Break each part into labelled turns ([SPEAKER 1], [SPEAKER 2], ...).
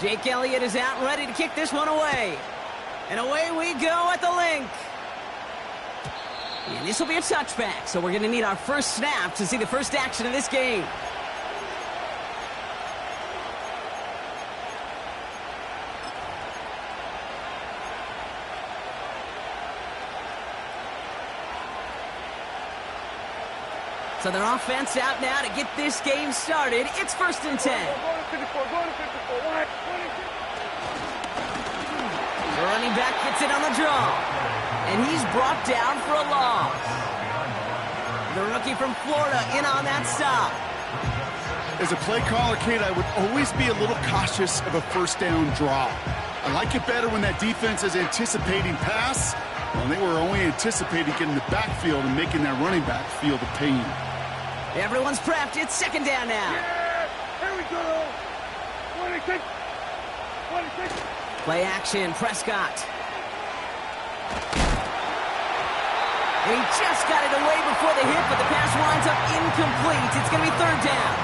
[SPEAKER 1] Jake Elliott is out and ready to kick this one away. And away we go at the link. And this will be a touchback, so we're going to need our first snap to see the first action of this game. So their offense out now to get this game started. It's 1st and 10. The running back gets it on the draw. And he's brought down for a loss. The rookie from Florida in on that stop.
[SPEAKER 2] As a play caller, Kate, I would always be a little cautious of a first down draw. I like it better when that defense is anticipating pass. Well, they were only anticipating getting the backfield and making that running back feel the pain.
[SPEAKER 1] Everyone's prepped. It's 2nd down now.
[SPEAKER 3] Yeah, here we go. 26.
[SPEAKER 1] Play action, Prescott. And he just got it away before the hit, but the pass winds up incomplete. It's going to be 3rd down.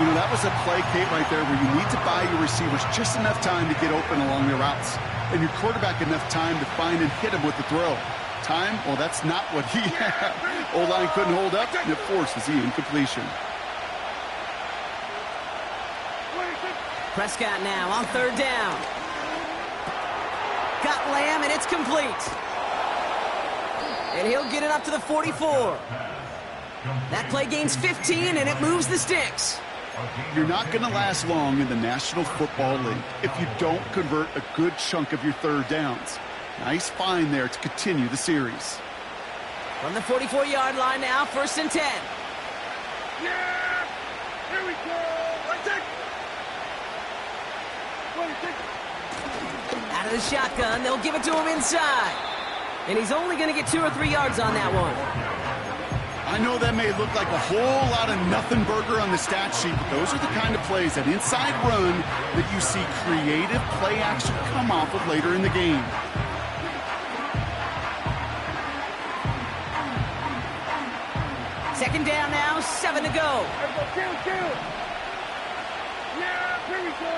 [SPEAKER 2] You know, that was a play, Kate, right there where you need to buy your receivers just enough time to get open along their routes. And your quarterback enough time to find and hit him with the throw. Time? Well, that's not what he had. O-line couldn't hold up, and it forces the incompletion.
[SPEAKER 1] Prescott now on 3rd down. Got Lamb, and it's complete. And he'll get it up to the 44. That play gains 15, and it moves the sticks.
[SPEAKER 2] You're not going to last long in the National Football League if you don't convert a good chunk of your 3rd downs. Nice find there to continue the series.
[SPEAKER 1] From the 44-yard line now, 1st and 10.
[SPEAKER 3] Yeah! Here we go! Let's take! 26.
[SPEAKER 1] Out of the shotgun, they'll give it to him inside. And he's only going to get 2 or 3 yards on that one.
[SPEAKER 2] I know that may look like a whole lot of nothing burger on the stat sheet, but those are the kind of plays, that inside run, that you see creative play action come off of later in the game.
[SPEAKER 1] Second down now, 7 to go.
[SPEAKER 3] Yeah, here we go.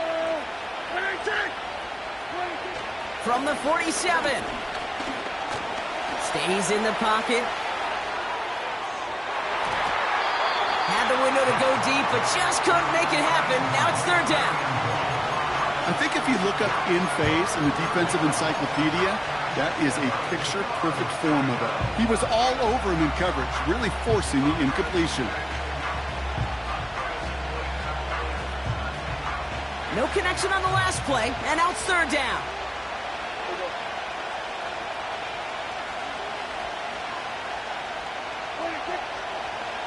[SPEAKER 3] 26.
[SPEAKER 1] From the 47. Stays in the pocket. Had the window to go deep, but just couldn't make it happen. Now it's 3rd down.
[SPEAKER 2] I think if you look up in phase in the defensive encyclopedia, that is a picture-perfect form of it. He was all over him in coverage, really forcing the incompletion.
[SPEAKER 1] No connection on the last play, and now it's 3rd down.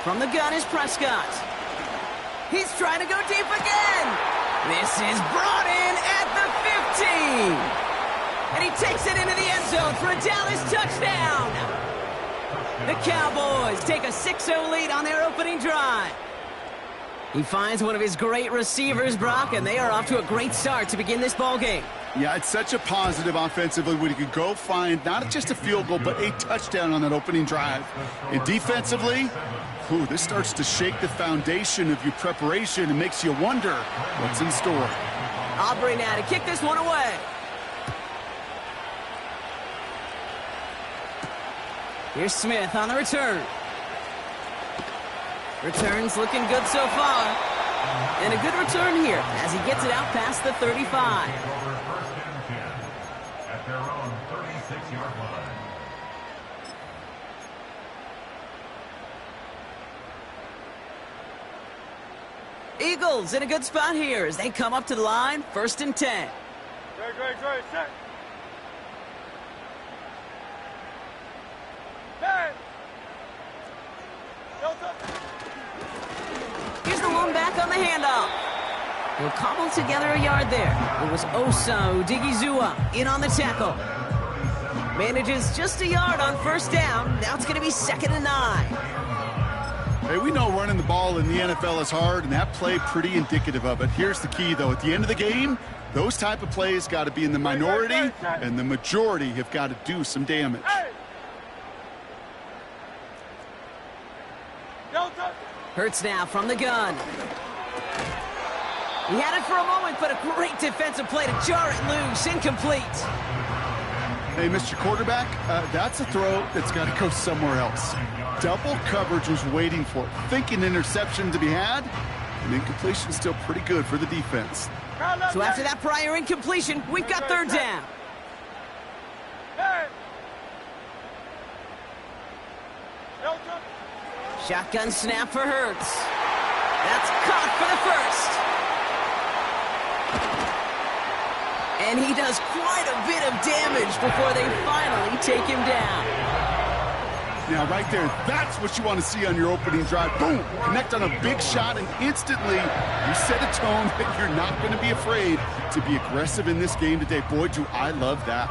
[SPEAKER 1] From the gun is Prescott. He's trying to go deep again. This is brought in at the 15. And he takes it into the end zone for a Dallas touchdown. The Cowboys take a 6-0 lead on their opening drive. He finds one of his great receivers, Brock, and they are off to a great start to begin this ballgame.
[SPEAKER 2] Yeah, it's such a positive offensively when he could go find not just a field goal, but a touchdown on that opening drive. And defensively, this starts to shake the foundation of your preparation and makes you wonder what's in store.
[SPEAKER 1] Aubrey now to kick this one away. Here's Smith on the return. Return's looking good so far. And a good return here as he gets it out past the 35.
[SPEAKER 4] At their own 36-yard line.
[SPEAKER 1] Eagles in a good spot here as they come up to the line, 1st and 10.
[SPEAKER 3] Great, set.
[SPEAKER 1] Here's the one back on the handoff. He'll cobble together a yard there. It was Osa Odigizua in on the tackle. Manages just a yard on 1st down. Now it's going to be 2nd and 9.
[SPEAKER 2] Hey, we know running the ball in the NFL is hard, and that play pretty indicative of it. Here's the key, though. At the end of the game, those type of plays got to be in the minority, and the majority have got to do some damage.
[SPEAKER 1] Hurts now from the gun. He had it for a moment, but a great defensive play to jar it loose. Incomplete.
[SPEAKER 2] Hey, Mr. Quarterback, that's a throw that's got to go somewhere else. Double coverage was waiting for it. Thinking interception to be had, and incompletion still pretty good for the defense.
[SPEAKER 1] So after that prior incompletion, we've got third down. Shotgun snap for Hurts. That's caught for the first. And he does quite a bit of damage before they finally take him down.
[SPEAKER 2] Now, right there, that's what you want to see on your opening drive. Boom! Connect on a big shot, and instantly you set a tone that you're not going to be afraid to be aggressive in this game today. Boy, do I love that.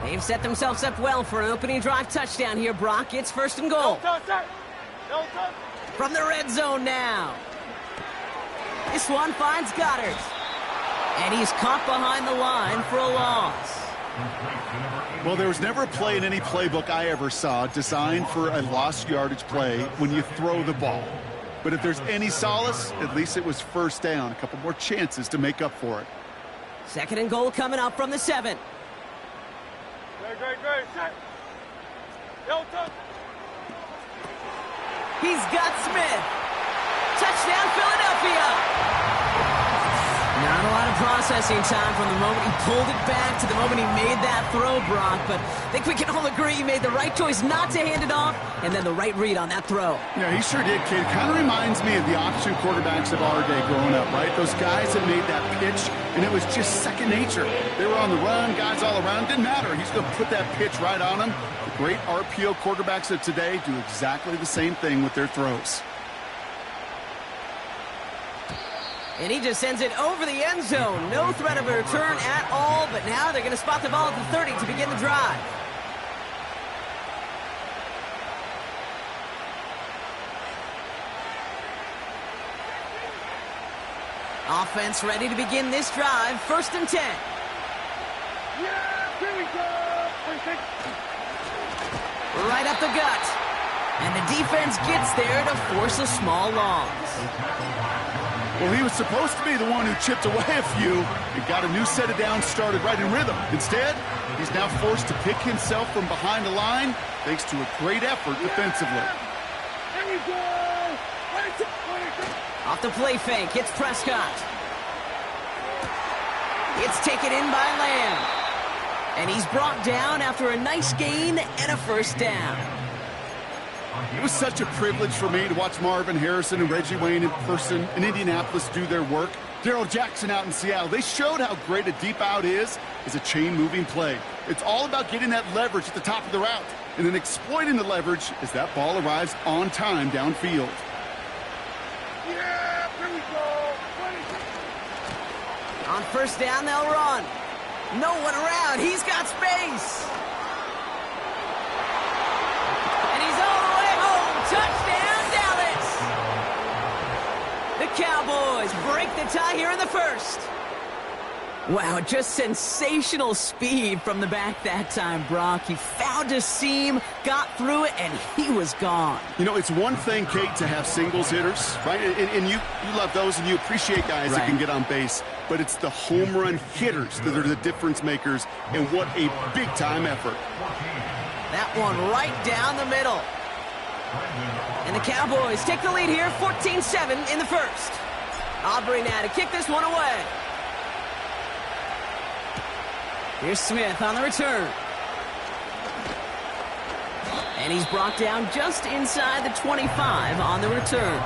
[SPEAKER 1] They've set themselves up well for an opening drive touchdown here, Brock. It's first and goal. From the red zone now. This one finds Goddard. And he's caught behind the line for a loss.
[SPEAKER 2] Well, there was never a play in any playbook I ever saw designed for a lost yardage play when you throw the ball. But if there's any solace, at least it was first down. A couple more chances to make up for it.
[SPEAKER 1] Second and goal coming up from the 7.
[SPEAKER 3] Great. Set.
[SPEAKER 1] He's got Smith. Touchdown, Philadelphia. Not a lot of processing time from the moment he pulled it back to the moment he made that throw, Brock. But I think we can all agree he made the right choice not to hand it off, and then the right read on that throw.
[SPEAKER 2] Yeah, he sure did, kid. Kind of reminds me of the option quarterbacks of our day growing up, right? Those guys that made that pitch, and it was just second nature. They were on the run, guys all around. Didn't matter. He's going to put that pitch right on them. The great RPO quarterbacks of today do exactly the same thing with their throws.
[SPEAKER 1] And he just sends it over the end zone. No threat of a return at all, but now they're going to spot the ball at the 30 to begin the drive. Offense ready to begin this drive. First and 10.
[SPEAKER 3] Yeah, here we go.
[SPEAKER 1] Right up the gut. And the defense gets there to force a small loss.
[SPEAKER 2] Well, he was supposed to be the one who chipped away a few and got a new set of downs started right in rhythm. Instead, he's now forced to pick himself from behind the line thanks to a great effort defensively.
[SPEAKER 3] Here we go.
[SPEAKER 1] Off the play fake, it's Prescott. It's taken in by Lamb. And he's brought down after a nice gain and a first down.
[SPEAKER 2] It was such a privilege for me to watch Marvin Harrison and Reggie Wayne in person in Indianapolis do their work. Darrell Jackson out in Seattle. They showed how great a deep out is as a chain-moving play. It's all about getting that leverage at the top of the route and then exploiting the leverage as that ball arrives on time downfield.
[SPEAKER 3] Yeah, here we go.
[SPEAKER 1] On first down, they'll run. No one around. He's got space. And he's all the way home. Touchdown, Dallas. The Cowboys break the tie here in the first. Wow, just sensational speed from the back that time, Brock. He found a seam, got through it, and he was gone.
[SPEAKER 2] You know, it's one thing, Kate, to have singles hitters, right? And you love those, and you appreciate guys that can get on base. But it's the home run hitters that are the difference makers, and what a big-time effort.
[SPEAKER 1] That one right down the middle. And the Cowboys take the lead here, 14-7 in the first. Aubrey now to kick this one away. Here's Smith on the return. And he's brought down just inside the 25 on the return.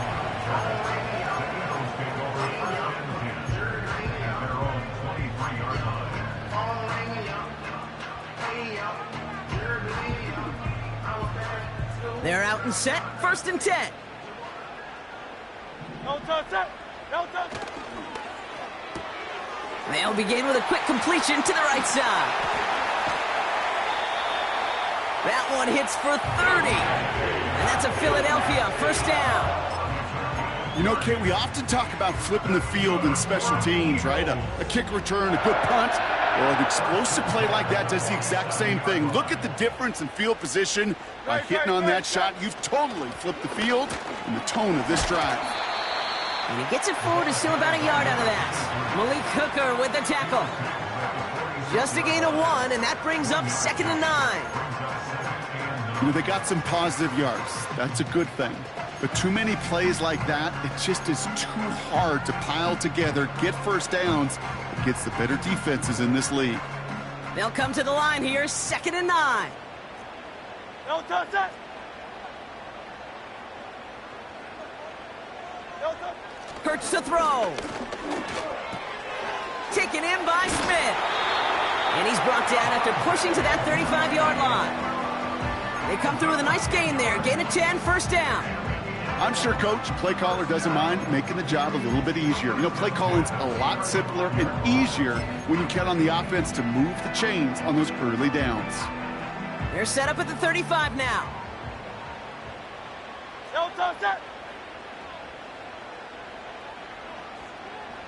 [SPEAKER 1] They're out and set, first and 10.
[SPEAKER 3] No touch, no touch.
[SPEAKER 1] They'll begin with a quick completion to the right side. That one hits for 30. And that's a Philadelphia first down.
[SPEAKER 2] You know, Kate, we often talk about flipping the field in special teams, right? A kick return, a good punt, or an explosive play like that does the exact same thing. Look at the difference in field position. By hitting on that shot, you've totally flipped the field and the tone of this drive.
[SPEAKER 1] And he gets it forward, is still about a yard out of that. Malik Hooker with the tackle. Just a gain of 1, and that brings up 2nd and 9.
[SPEAKER 2] You know, they got some positive yards. That's a good thing. But too many plays like that, it just is too hard to pile together, get first downs against the better defenses in this league.
[SPEAKER 1] They'll come to the line here, 2nd and 9.
[SPEAKER 3] No touch that. No touch.
[SPEAKER 1] Hurts to throw. Taken in by Smith. And he's brought down after pushing to that 35-yard line. They come through with a nice gain there. Gain of 10, first down.
[SPEAKER 2] I'm sure Coach, play caller, doesn't mind making the job a little bit easier. You know, play calling's a lot simpler and easier when you count on the offense to move the chains on those early downs.
[SPEAKER 1] They're set up at the 35 now.
[SPEAKER 3] No touch that.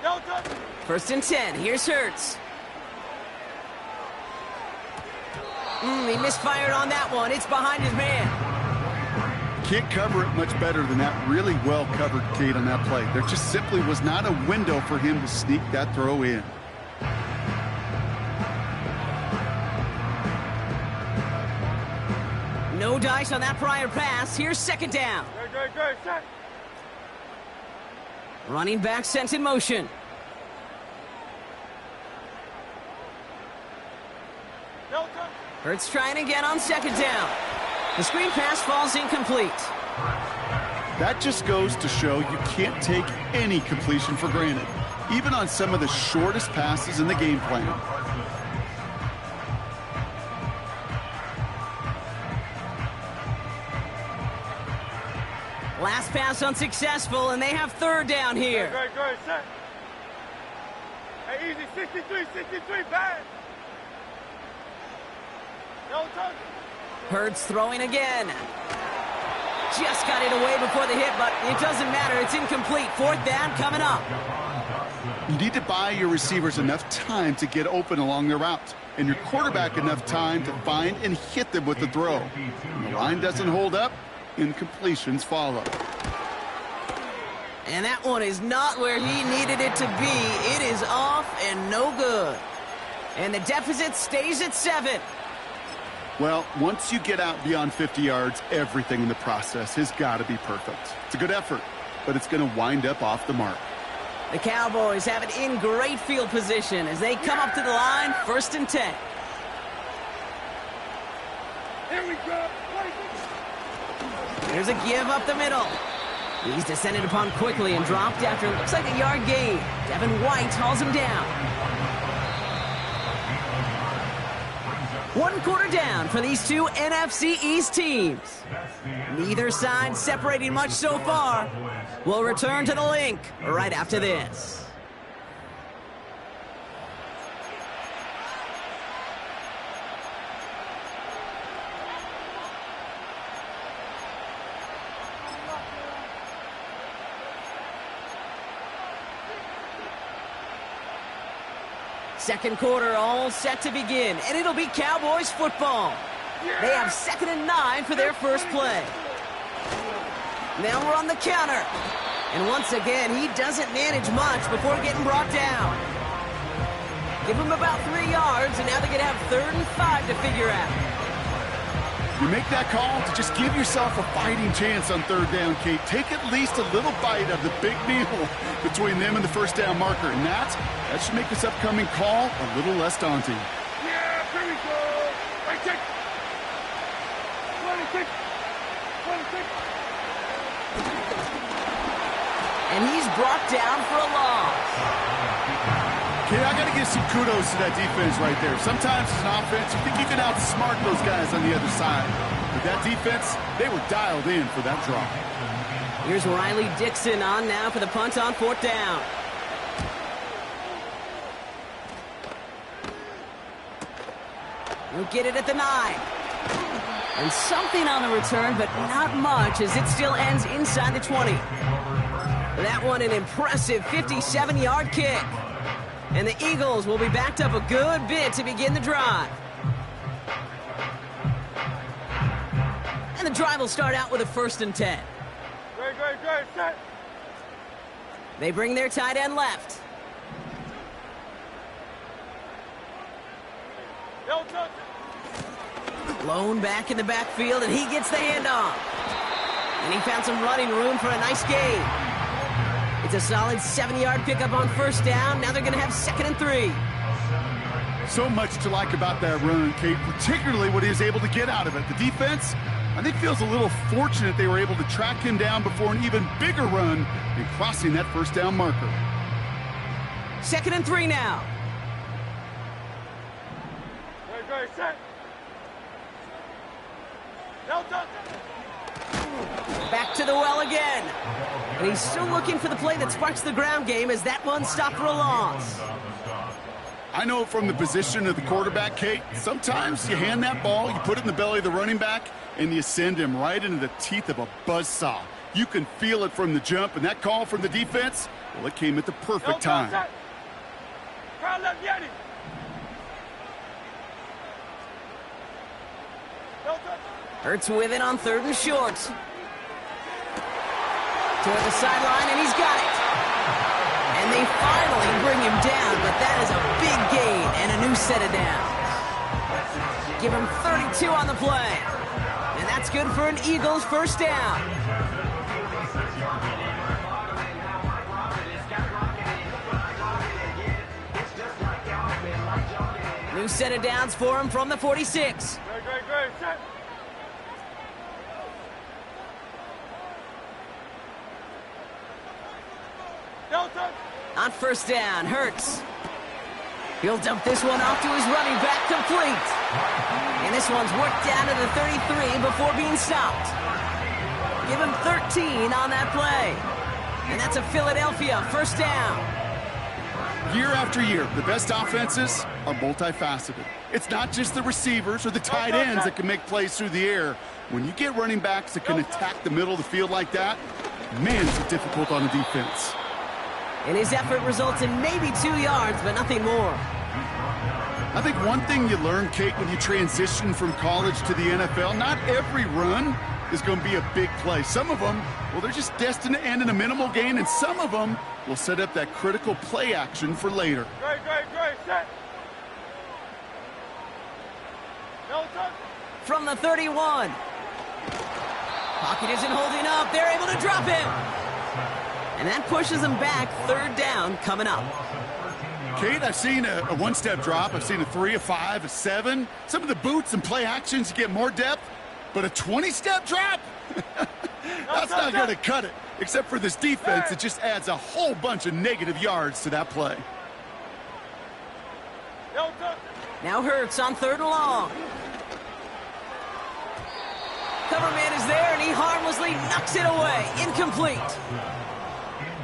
[SPEAKER 3] No touch.
[SPEAKER 1] 1st and 10. Here's Hurts. He misfired on that one. It's behind his man.
[SPEAKER 2] Can't cover it much better than that really well-covered gate on that play. There just simply was not a window for him to sneak that throw in.
[SPEAKER 1] No dice on that prior pass. Here's 2nd down.
[SPEAKER 3] Great, set.
[SPEAKER 1] Running back sent in motion.
[SPEAKER 3] No touch.
[SPEAKER 1] Hurts trying again on 2nd down. The screen pass falls incomplete.
[SPEAKER 2] That just goes to show you can't take any completion for granted, even on some of the shortest passes in the game plan.
[SPEAKER 1] Last pass unsuccessful, and they have 3rd down here.
[SPEAKER 3] Great, set. Hey, easy, 63, bad. No touch.
[SPEAKER 1] Hurts throwing again. Just got it away before the hit, but it doesn't matter. It's incomplete. 4th down coming up.
[SPEAKER 2] You need to buy your receivers enough time to get open along their route, and your quarterback enough time to find and hit them with the throw. When the line doesn't hold up, incompletions follow.
[SPEAKER 1] And that one is not where he needed it to be. It is off and no good. And the deficit stays at 7.
[SPEAKER 2] Well, once you get out beyond 50 yards, everything in the process has got to be perfect. It's a good effort, but it's going to wind up off the mark.
[SPEAKER 1] The Cowboys have it in great field position as they come up to the line, 1st and 10.
[SPEAKER 3] Here we go.
[SPEAKER 1] There's a give up the middle. He's descended upon quickly and dropped after it looks like a yard gain. Devin White hauls him down. 1 quarter down for these two NFC East teams. Neither side separating much so far. We'll return to the link right after this. Second quarter all set to begin, and it'll be Cowboys football. They have 2nd and 9 for their first play. Now we're on the counter. And once again, he doesn't manage much before getting brought down. Give him about 3 yards, and now they're going to have 3rd and 5 to figure out.
[SPEAKER 2] You make that call to just give yourself a fighting chance on 3rd down, Kate. Take at least a little bite of the big meal between them and the first down marker. And that should make this upcoming call a little less daunting.
[SPEAKER 3] Yeah, here we go. Right check. 26.
[SPEAKER 1] And he's brought down for a loss.
[SPEAKER 2] Okay, I got to give some kudos to that defense right there. Sometimes as an offense, you think you can outsmart those guys on the other side. But that defense, they were dialed in for that drop.
[SPEAKER 1] Here's Riley Dixon on now for the punt on 4th down. He'll get it at the 9. And something on the return, but not much as it still ends inside the 20. That one an impressive 57-yard kick. And the Eagles will be backed up a good bit to begin the drive. And the drive will start out with a 1st and 10.
[SPEAKER 3] Great, set.
[SPEAKER 1] They bring their tight end left. Blown back in the backfield, and he gets the handoff. And he found some running room for a nice gain. It's a solid 7-yard pickup on first down. Now they're going to have 2nd and 3.
[SPEAKER 2] So much to like about that run, Kate, particularly what he was able to get out of it. The defense, I think, feels a little fortunate they were able to track him down before an even bigger run and crossing that first down marker.
[SPEAKER 1] 2nd and 3 now.
[SPEAKER 3] Set.
[SPEAKER 1] Back to the well again. And he's still looking for the play that sparks the ground game as that one stopped for a loss.
[SPEAKER 2] I know from the position of the quarterback, Kate, sometimes you hand that ball, you put it in the belly of the running back, and you send him right into the teeth of a buzzsaw. You can feel it from the jump, and that call from the defense, well, it came at the perfect time.
[SPEAKER 1] Hurts with it on 3rd and short. Toward the sideline, and he's got it. And they finally bring him down, but that is a big gain and a new set of downs. Give him 32 on the play. And that's good for an Eagles first down. New set of downs for him from the 46.
[SPEAKER 3] Great. Set.
[SPEAKER 1] On first down, Hurts. He'll dump this one off to his running back, complete. And this one's worked down to the 33 before being stopped. Give him 13 on that play. And that's a Philadelphia first down.
[SPEAKER 2] Year after year, the best offenses are multifaceted. It's not just the receivers or the tight ends that can make plays through the air. When you get running backs that can attack the middle of the field like that, man, is it difficult on the defense.
[SPEAKER 1] And his effort results in maybe 2 yards, but nothing more.
[SPEAKER 2] I think one thing you learn, Kate, when you transition from college to the NFL, not every run is going to be a big play. Some of them, well, they're just destined to end in a minimal gain, and some of them will set up that critical play action for later.
[SPEAKER 3] Great. Set.
[SPEAKER 1] From the 31. Pocket isn't holding up. They're able to drop him. And that pushes him back. 3rd down coming up.
[SPEAKER 2] Kate, I've seen a one-step drop. I've seen a 3, a 5, a 7. Some of the boots and play actions get more depth, but a 20-step drop? That's not going to cut it. Except for this defense, it just adds a whole bunch of negative yards to that play.
[SPEAKER 1] Now Hurts on 3rd and long. Cover man is there, and he harmlessly knocks it away. Incomplete.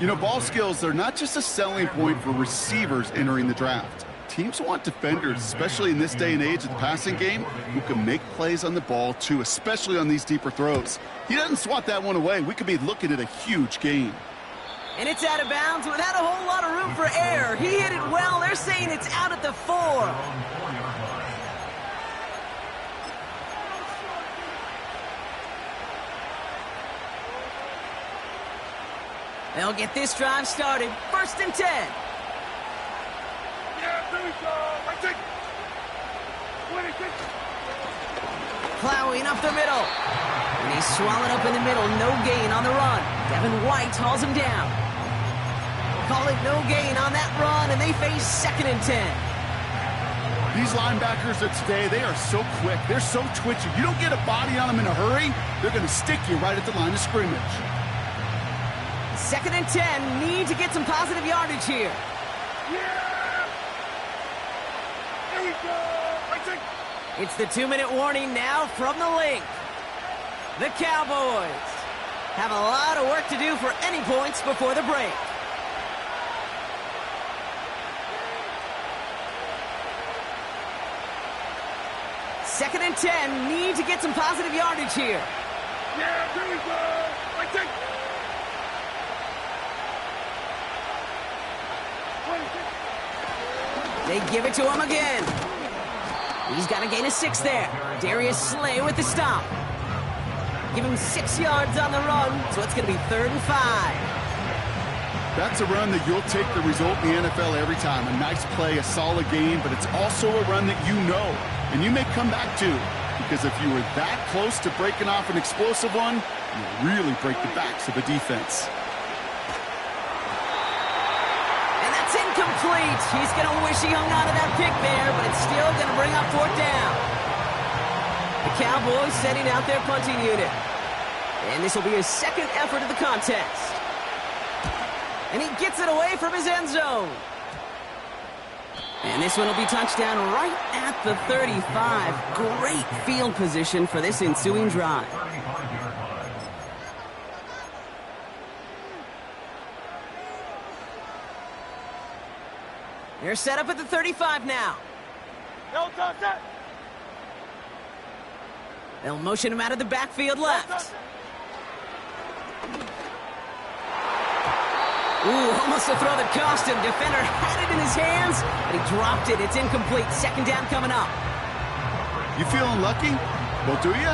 [SPEAKER 2] You know, ball skills are not just a selling point for receivers entering the draft. Teams want defenders, especially in this day and age of the passing game, who can make plays on the ball, too, especially on these deeper throws. He doesn't swat that one away. We could be looking at a huge gain.
[SPEAKER 1] And it's out of bounds without a whole lot of room for error. He hit it well. They're saying it's out at the 4. They'll get this drive started. 1st and 10.
[SPEAKER 3] Yeah, there we go. I take 26.
[SPEAKER 1] Plowing up the middle. And he's swallowed up in the middle. No gain on the run. Devin White hauls him down. Call it no gain on that run, and they face 2nd and 10.
[SPEAKER 2] These linebackers of today, they are so quick. They're so twitchy. You don't get a body on them in a hurry, they're going to stick you right at the line of scrimmage.
[SPEAKER 1] 2nd and 10. Need to get some positive yardage here.
[SPEAKER 3] Yeah! Here we go! I take...
[SPEAKER 1] It's the 2-minute warning now from the link. The Cowboys have a lot of work to do for any points before the break. Second and 10. Need to get some positive yardage here.
[SPEAKER 3] Yeah, here we go! I take...
[SPEAKER 1] They give it to him again. He's got to gain a 6 there. Darius Slay with the stop. Give him 6 yards on the run, so it's going to be 3rd and 5.
[SPEAKER 2] That's a run that you'll take the result in the NFL every time. A nice play, a solid game, but it's also a run that you know, and you may come back to. Because if you were that close to breaking off an explosive one, you really break the backs of the defense.
[SPEAKER 1] And that's incomplete. He's going to wish he hung on to that pick there, but it's still going to bring up fourth down. The Cowboys setting out their punting unit. And this will be his second effort of the contest. And he gets it away from his end zone. And this one will be touchdown right at the 35. Great field position for this ensuing drive. They're set up at the 35 now.
[SPEAKER 3] No touch it.
[SPEAKER 1] They'll motion him out of the backfield left. Ooh, almost a throw that cost him. Defender had it in his hands, but he dropped it. It's incomplete. Second down coming up.
[SPEAKER 2] You feeling lucky? Well, do you?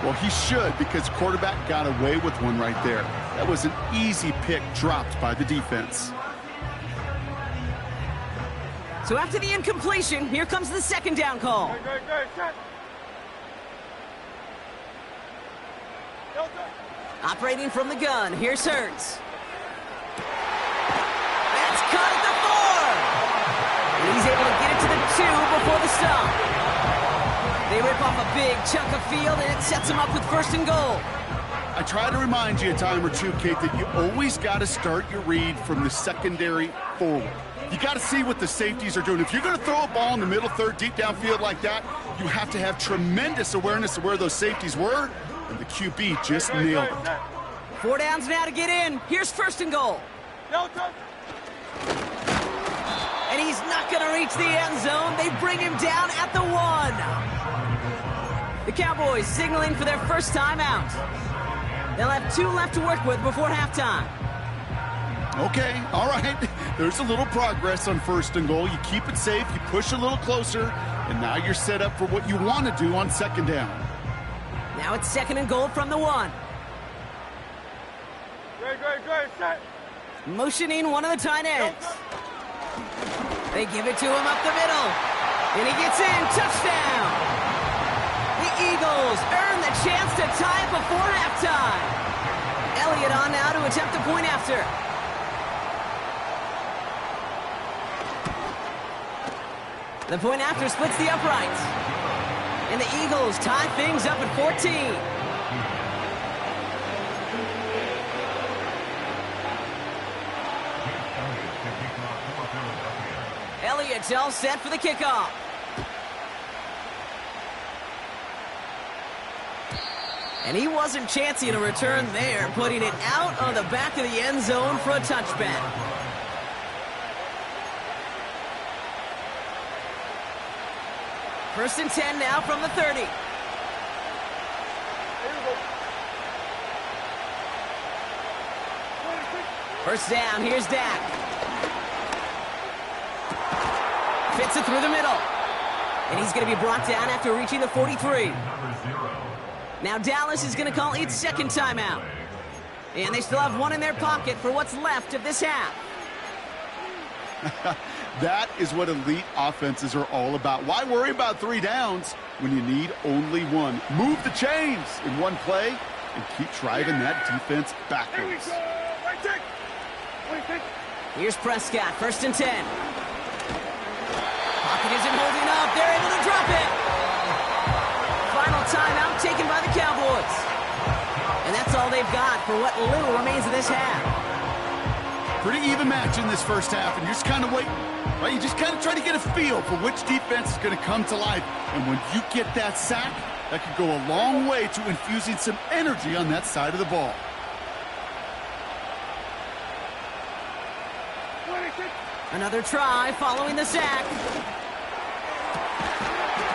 [SPEAKER 2] Well, he should, because quarterback got away with one right there. That was an easy pick dropped by the defense.
[SPEAKER 1] So after the incompletion, here comes the second down call.
[SPEAKER 3] Good, set. No touch.
[SPEAKER 1] Operating from the gun, here's Hurts. That's caught at the 4. And he's able to get it to the 2 before the stop. They rip off a big chunk of field, and it sets them up with first and goal.
[SPEAKER 2] I try to remind you a time or two, Kate, that you always got to start your read from the secondary forward. You got to see what the safeties are doing. If you're going to throw a ball in the middle third, deep downfield like that, you have to have tremendous awareness of where those safeties were, and the QB just nailed it.
[SPEAKER 1] 4 downs now to get in. Here's first and goal.
[SPEAKER 3] No touch.
[SPEAKER 1] And he's not going to reach the end zone. They bring him down at the 1. The Cowboys signaling for their first time out. They'll have 2 left to work with before halftime.
[SPEAKER 2] Okay, all right. There's a little progress on first and goal. You keep it safe, you push a little closer, and now you're set up for what you want to do on second down.
[SPEAKER 1] Now it's second and goal from the 1.
[SPEAKER 3] Good, set.
[SPEAKER 1] Motioning one of the tight ends. They give it to him up the middle. And he gets in. Touchdown. The Eagles earn the chance to tie it before halftime. Elliott on now to attempt a point after. The point after splits the uprights. And the Eagles tie things up at 14. Elliott's all set for the kickoff. And he wasn't chancing a return there, putting it out on the back of the end zone for a touchback. First and 10 now from the 30. First down, here's Dak. Fits it through the middle. And he's going to be brought down after reaching the 43. Now Dallas is going to call its second timeout. And they still have 1 in their pocket for what's left of this half.
[SPEAKER 2] That is what elite offenses are all about. Why worry about 3 downs when you need only 1? Move the chains in one play and keep driving that defense backwards.
[SPEAKER 1] Here's Prescott, first and 10. Pocket isn't holding up. They're able to drop it. Final timeout taken by the Cowboys. And that's all they've got for what little remains of this half.
[SPEAKER 2] Pretty even match in this first half, and you're just kind of waiting. Right? You just kind of try to get a feel for which defense is going to come to life. And when you get that sack, that could go a long way to infusing some energy on that side of the ball.
[SPEAKER 1] Another try following the sack.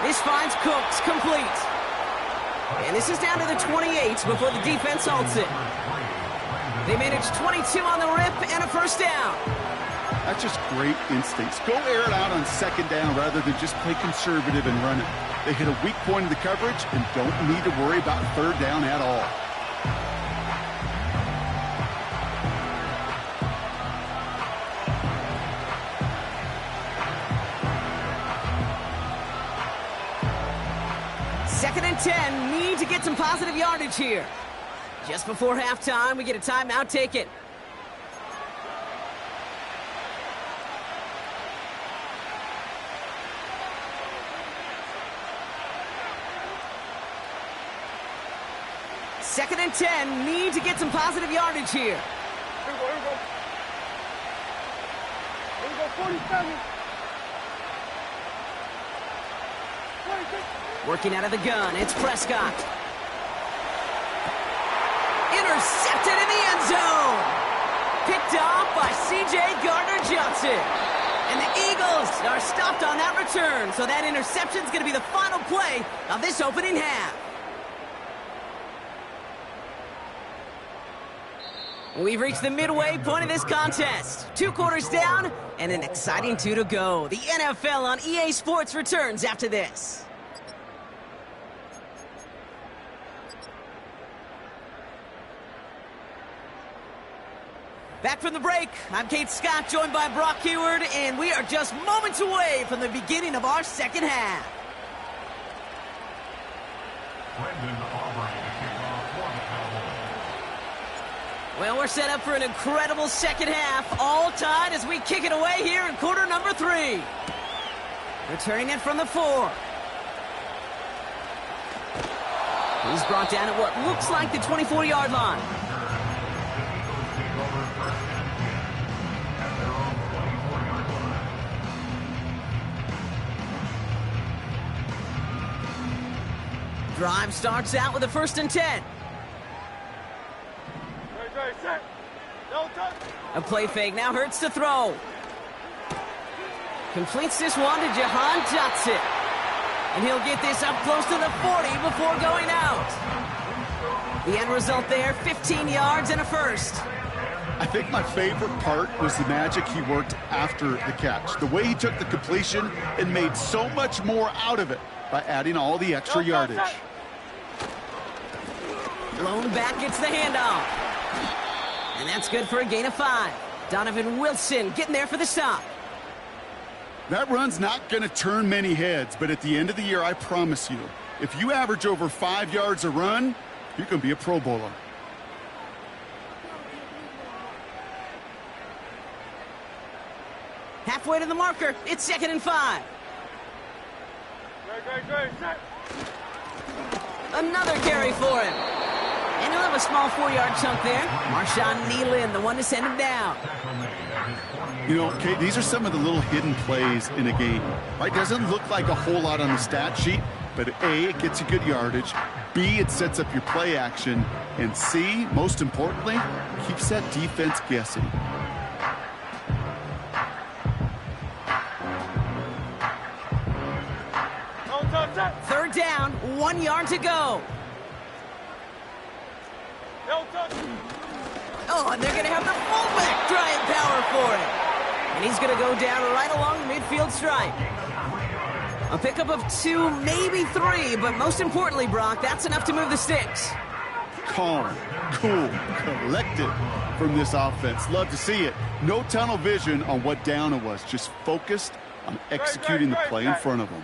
[SPEAKER 1] This finds Cooks complete. And this is down to the 28 before the defense halts it. They managed 22 on the rip and a first down.
[SPEAKER 2] That's just great instincts. Go air it out on second down rather than just play conservative and run it. They hit a weak point of the coverage and don't need to worry about third down at all.
[SPEAKER 1] 10, need to get some positive yardage here. Just before halftime, we get a timeout taken. Second and 10, need to get some positive yardage here.
[SPEAKER 3] Here we go, here we go. Here we go, 47. 26.
[SPEAKER 1] Working out of the gun, it's Prescott. Intercepted in the end zone. Picked off by C.J. Gardner-Johnson. And the Eagles are stopped on that return, so that interception is going to be the final play of this opening half. We've reached the midway point of this contest. 2 quarters down and an exciting 2 to go. The NFL on EA Sports returns after this. Back from the break, I'm Kate Scott, joined by Brock Heward, and we are just moments away from the beginning of our second half.
[SPEAKER 4] Brendan Aubrey to kick off for the Cowboys.
[SPEAKER 1] Well, we're set up for an incredible second half, all tied as we kick it away here in quarter number 3. Returning it from the 4. He's brought down at what looks like the 24-yard line. Drive starts out with a 1st and 10.
[SPEAKER 3] Ready, set. No touch.
[SPEAKER 1] A play fake, now Hurts to throw. Completes this one to Jahan Dotson. And he'll get this up close to the 40 before going out. The end result there, 15 yards and a 1st.
[SPEAKER 2] I think my favorite part was the magic he worked after the catch. The way he took the completion and made so much more out of it by adding all the extra yardage.
[SPEAKER 1] Lone back gets the handoff. And that's good for a gain of 5. Donovan Wilson getting there for the stop.
[SPEAKER 2] That run's not going to turn many heads, but at the end of the year, I promise you, if you average over 5 yards a run, you're going to be a Pro Bowler.
[SPEAKER 1] Halfway to the marker, it's 2nd and 5.
[SPEAKER 3] Ready, set.
[SPEAKER 1] Another carry for him. And he'll have a small 4-yard chunk there. Marshawn Nealon, the one to send him down.
[SPEAKER 2] You know, Kate, these are some of the little hidden plays in a game. Right? Doesn't look like a whole lot on the stat sheet, but A, it gets you good yardage. B, it sets up your play action. And C, most importantly, keeps that defense guessing.
[SPEAKER 3] No touch, set.
[SPEAKER 1] 3rd down, 1 yard to go.
[SPEAKER 3] No touch.
[SPEAKER 1] Oh, and they're going to have the fullback trying power for it. And he's going to go down right along the midfield stripe. A pickup of 2, maybe 3, but most importantly, Brock, that's enough to move the sticks.
[SPEAKER 2] Calm, cool, collected from this offense. Love to see it. No tunnel vision on what down it was. Just focused on executing the play in front of them.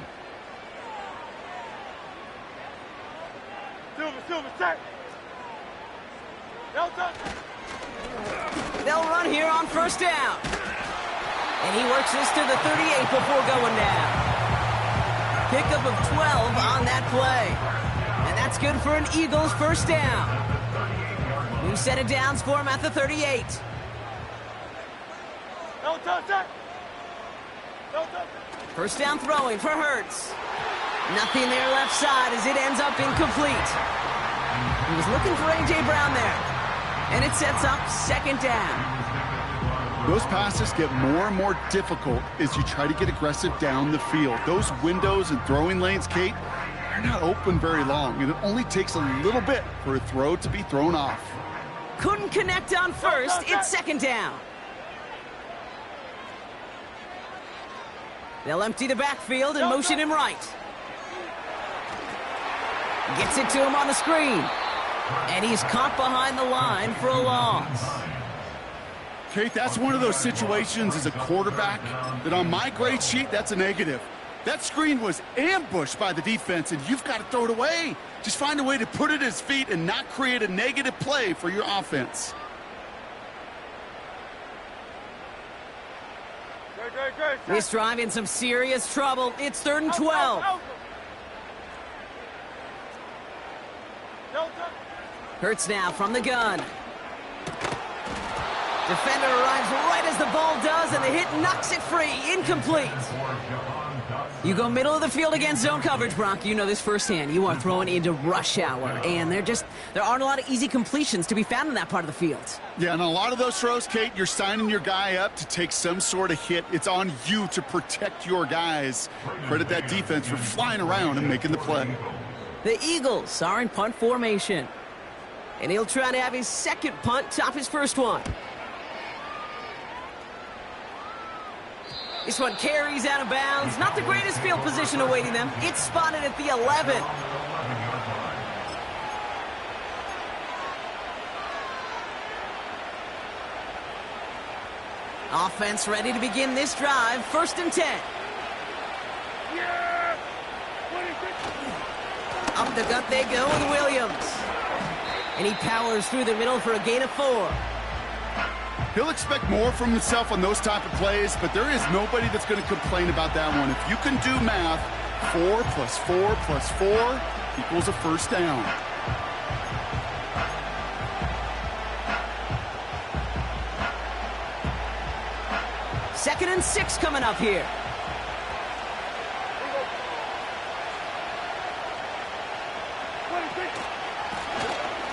[SPEAKER 3] Silver, set. No touch.
[SPEAKER 1] They'll run here on 1st down. And he works this to the 38 before going down. Pickup of 12 on that play. And that's good for an Eagles 1st down. New set of downs for him at the 38.
[SPEAKER 3] No touch, set. No touch.
[SPEAKER 1] 1st down throwing for Hurts. Nothing there left side as it ends up incomplete. He was looking for A.J. Brown there. And it sets up 2nd down.
[SPEAKER 2] Those passes get more and more difficult as you try to get aggressive down the field. Those windows and throwing lanes, Kate, they're not open very long, and it only takes a little bit for a throw to be thrown off.
[SPEAKER 1] Couldn't connect on 1st. It's 2nd down. They'll empty the backfield and motion him right. Gets it to him on the screen. And he's caught behind the line for a loss.
[SPEAKER 2] Kate, that's one of those situations as a quarterback that on my grade sheet, that's a negative. That screen was ambushed by the defense, and you've got to throw it away. Just find a way to put it at his feet and not create a negative play for your offense.
[SPEAKER 1] This drive in some serious trouble. It's 3rd and 12. Hurts now from the gun. Defender arrives right as the ball does, and the hit knocks it free. Incomplete. You go middle of the field against zone coverage, Brock. You know this firsthand. You are throwing into rush hour, and there aren't a lot of easy completions to be found in that part of the field.
[SPEAKER 2] Yeah, and a lot of those throws, Kate, you're signing your guy up to take some sort of hit. It's on you to protect your guys. Credit that defense for flying around and making the play.
[SPEAKER 1] The Eagles are in punt formation, and he'll try to have his second punt top his first one. This one carries out of bounds. Not the greatest field position awaiting them. It's spotted at the 11. Offense ready to begin this drive. 1st and 10.
[SPEAKER 3] Yeah!
[SPEAKER 1] Up the gut they go with Williams. And he powers through the middle for a gain of 4.
[SPEAKER 2] He'll expect more from himself on those type of plays, but there is nobody that's going to complain about that one. If you can do math, 4 plus 4 plus 4 equals a first down.
[SPEAKER 1] Second and 6 coming up here.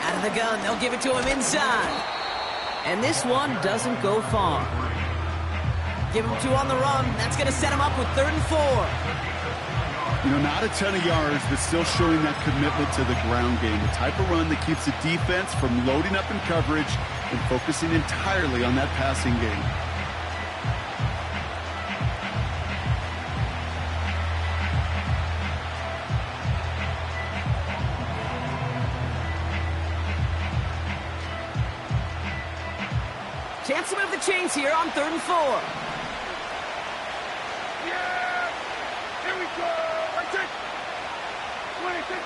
[SPEAKER 1] Out of the gun, they'll give it to him inside. And this one doesn't go far. Give him 2 on the run. That's going to set him up with 3rd and 4.
[SPEAKER 2] You know, not a ton of yards, but still showing that commitment to the ground game. The type of run that keeps the defense from loading up in coverage and focusing entirely on that passing game.
[SPEAKER 1] Chance to move the chains here on 3rd and 4.
[SPEAKER 3] Yeah! Here we go! I take 26.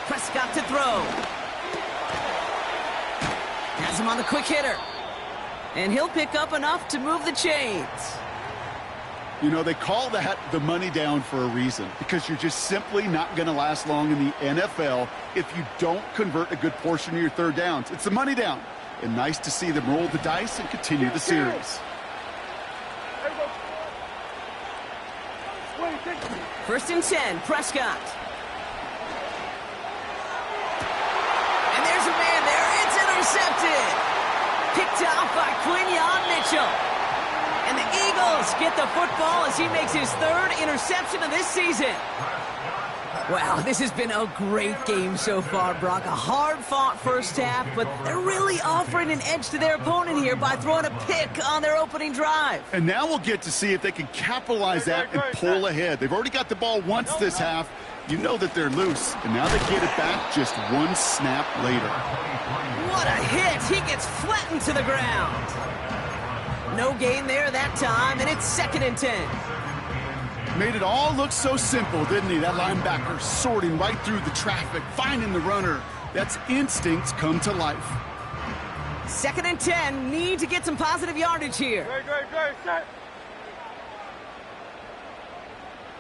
[SPEAKER 1] Prescott to throw. Has him on the quick hitter. And he'll pick up enough to move the chains.
[SPEAKER 2] You know, they call that the money down for a reason, because you're just simply not going to last long in the NFL if you don't convert a good portion of your 3rd downs. It's the money down. And nice to see them roll the dice and continue the series.
[SPEAKER 3] 26.
[SPEAKER 1] 1st and 10, Prescott. And there's a man there. It's intercepted. Picked off by Quinyon Mitchell. And the Eagles get the football as he makes his 3rd interception of this season. Wow, this has been a great game so far, Brock. A hard-fought first half, but they're really offering an edge to their opponent here by throwing a pick on their opening drive.
[SPEAKER 2] And now we'll get to see if they can capitalize that and pull ahead. They've already got the ball once this half. You know that they're loose, and now they get it back just 1 snap later.
[SPEAKER 1] What a hit! He gets flattened to the ground. No gain there that time, and it's 2nd and 10.
[SPEAKER 2] Made it all look so simple, didn't he? That linebacker sorting right through the traffic, finding the runner. That's instincts come to life.
[SPEAKER 1] 2nd and 10, need to get some positive yardage here.
[SPEAKER 3] Great, set.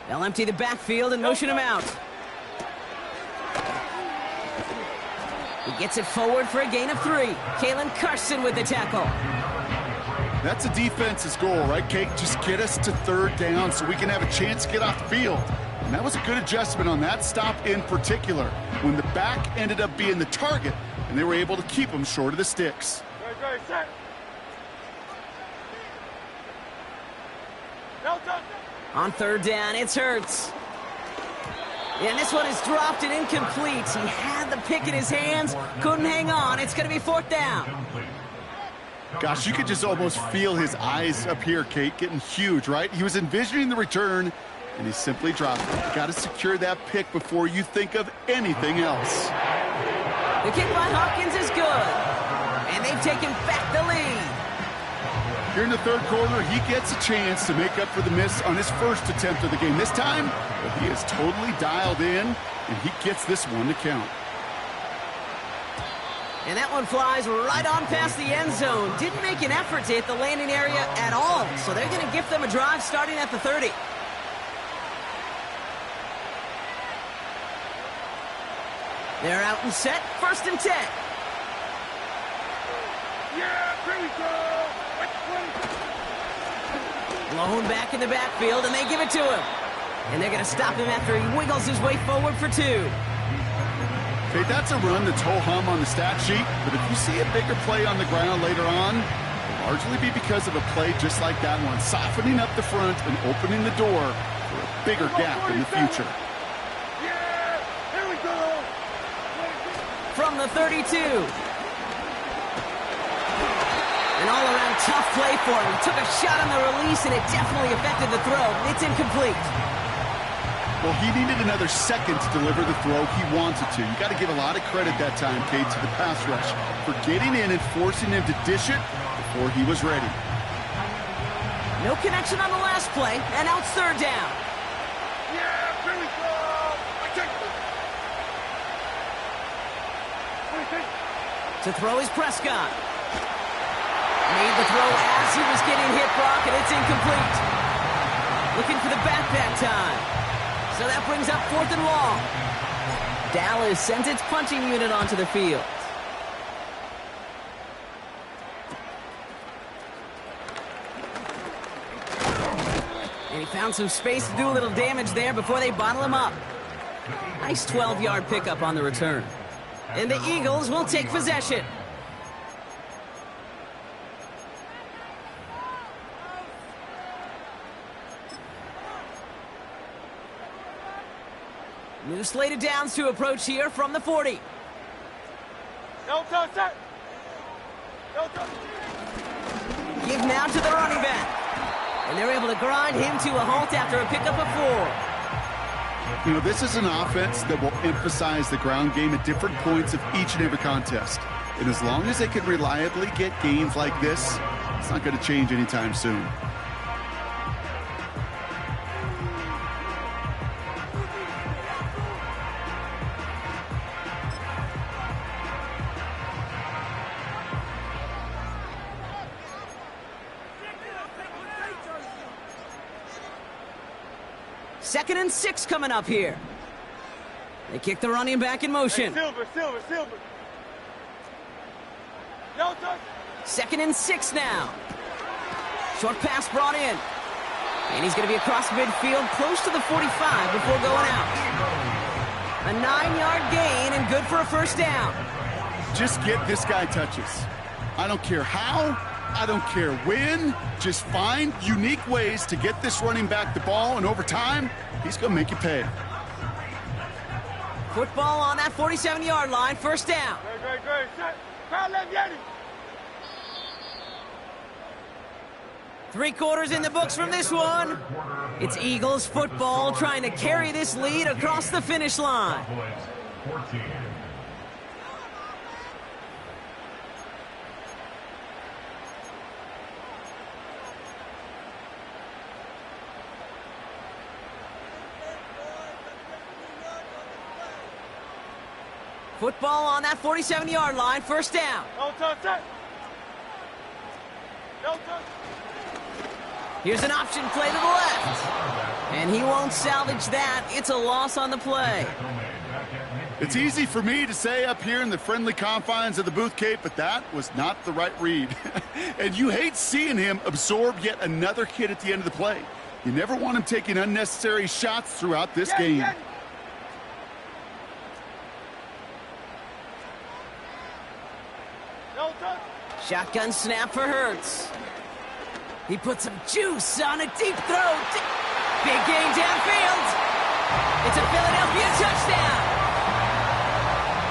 [SPEAKER 1] They'll empty the backfield and motion him out. He gets it forward for a gain of 3. Kalen Carson with the tackle.
[SPEAKER 2] That's a defense's goal, right, Kate? Just get us to 3rd down so we can have a chance to get off the field. And that was a good adjustment on that stop in particular, when the back ended up being the target, and they were able to keep him short of the sticks.
[SPEAKER 3] Great, set.
[SPEAKER 1] On 3rd down, it's Hurts. And this one is dropped and incomplete. He had the pick in his hands, couldn't hang on. It's going to be 4th down.
[SPEAKER 2] Gosh, you could just almost feel his eyes up here, Kate, getting huge, right? He was envisioning the return, and he simply dropped it. You got to secure that pick before you think of anything else.
[SPEAKER 1] The kick by Hopkins is good, and they've taken back the lead.
[SPEAKER 2] Here in the third quarter, he gets a chance to make up for the miss on his first attempt of the game. This time, well, he is totally dialed in, and he gets this one to count.
[SPEAKER 1] And that one flies right on past the end zone. Didn't make an effort to hit the landing area at all, so they're going to give them a drive starting at the 30. They're out and set, 1st and 10.
[SPEAKER 3] Yeah, here we go.
[SPEAKER 1] Blown back in the backfield, and they give it to him. And they're going to stop him after he wiggles his way forward for 2.
[SPEAKER 2] Okay, that's a run that's ho-hum on the stat sheet, but if you see a bigger play on the ground later on, it'll largely be because of a play just like that one, softening up the front and opening the door for a bigger gap in the future.
[SPEAKER 3] Yeah, here we go.
[SPEAKER 1] From the 32. An all-around tough play for him. He took a shot on the release, and it definitely affected the throw. It's incomplete.
[SPEAKER 2] Well, he needed another second to deliver the throw he wanted to. You got to give a lot of credit that time, Kate, to the pass rush for getting in and forcing him to dish it before he was ready.
[SPEAKER 1] No connection on the last play, and now it's 3rd down.
[SPEAKER 3] Yeah, here we go.
[SPEAKER 1] To throw is Prescott. Made the throw as he was getting hit, Brock, and it's incomplete. Looking for the back that time. So that brings up 4th and long. Dallas sends its punching unit onto the field. And he found some space to do a little damage there before they bottle him up. Nice 12-yard pickup on the return. And the Eagles will take possession. New slate of downs to approach here from the 40.
[SPEAKER 3] No touch that. No touch.
[SPEAKER 1] Give now to the running back. And they're able to grind him to a halt after a pickup of 4.
[SPEAKER 2] You know, this is an offense that will emphasize the ground game at different points of each and every contest. And as long as they can reliably get gains like this, it's not going to change anytime soon.
[SPEAKER 1] Second and 6 coming up here. They kick the running back in motion.
[SPEAKER 3] Hey, Silver. No touch.
[SPEAKER 1] 2nd and 6 now. Short pass brought in. And he's going to be across midfield, close to the 45 before going out. A 9-yard gain and good for a 1st down.
[SPEAKER 2] Just get this guy touches. I don't care how, I don't care when. Just find unique ways to get this running back the ball, and over time, he's going to make you pay.
[SPEAKER 1] Football on that 47-yard line, 1st down.
[SPEAKER 3] Great. Set. Crowd left, Yeti.
[SPEAKER 1] 3 quarters in the books from this one. It's Eagles football trying to carry this lead across the finish line.
[SPEAKER 4] 14.
[SPEAKER 1] Football on that 47-yard line, 1st down.
[SPEAKER 3] No touch that. No touch.
[SPEAKER 1] Here's an option play to the left. And he won't salvage that. It's a loss on the play.
[SPEAKER 2] It's easy for me to say up here in the friendly confines of the booth, Kate, but that was not the right read. And you hate seeing him absorb yet another hit at the end of the play. You never want him taking unnecessary shots throughout this game.
[SPEAKER 3] No touch.
[SPEAKER 1] Shotgun snap for Hurts. He put some juice on a deep throw. Big gain downfield. It's a Philadelphia touchdown.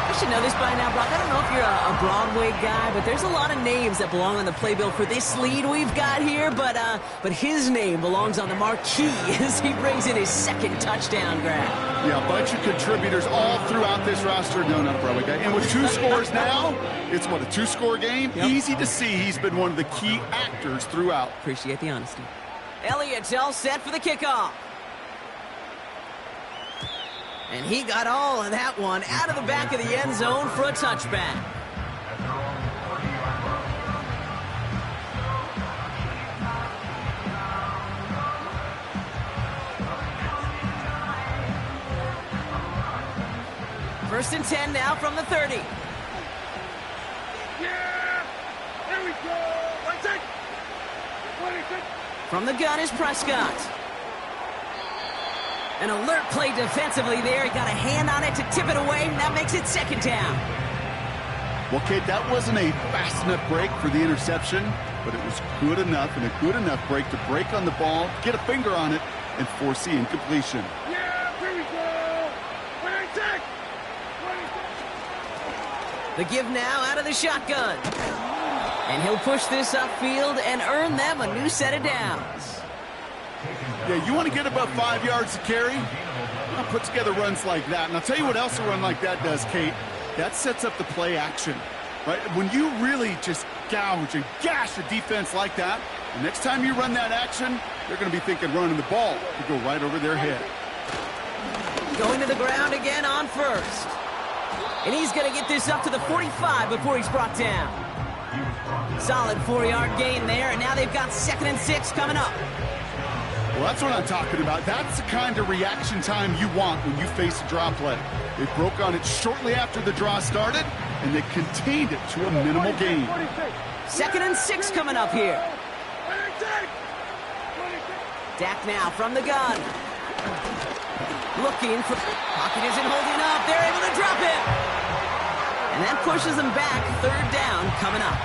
[SPEAKER 1] A should know this by now, Brock. I don't know if you're a Broadway guy, but there's a lot of names that belong on the playbill for this lead we've got here. But his name belongs on the marquee as he brings in his second touchdown grab.
[SPEAKER 2] Yeah, a bunch of contributors all throughout this roster. No, not a Broadway guy. And with 2 scores now, it's what, a 2-score game?
[SPEAKER 1] Yep.
[SPEAKER 2] Easy to see he's been one of the key actors throughout.
[SPEAKER 1] Appreciate the honesty. Elliott's all set for the kickoff. And he got all of that one out of the back of the end zone for a touchback. First and 10 now from the 30.
[SPEAKER 3] Yeah! There we go! That's it! 26!
[SPEAKER 1] From the gun is Prescott. An alert play defensively there. He got a hand on it to tip it away, and that makes it second down.
[SPEAKER 2] Well, Kate, that wasn't a fast enough break for the interception, but it was good enough and a good enough break to break on the ball, get a finger on it, and force the incompletion.
[SPEAKER 3] Yeah! Here we go! 26! 26!
[SPEAKER 1] The give now out of the shotgun. And he'll push this upfield and earn them a new set of downs.
[SPEAKER 2] Yeah, you want to get above 5 yards to carry? Well, put together runs like that. And I'll tell you what else a run like that does, Kate. That sets up the play action, right? When you really just gouge and gash a defense like that, the next time you run that action, they're going to be thinking running the ball. You go right over their head.
[SPEAKER 1] Going to the ground again on first. And he's going to get this up to the 45 before he's brought down. Solid 4-yard gain there, and now they've got 2nd and 6 coming up.
[SPEAKER 2] Well, that's what I'm talking about. That's the kind of reaction time you want when you face a draw play. They broke on it shortly after the draw started, and they contained it to a minimal gain.
[SPEAKER 1] 2nd and 6 coming up here. Dak now from the gun. Looking for... Pocket isn't holding up. They're able to drop it. And that pushes them back. 3rd down coming up.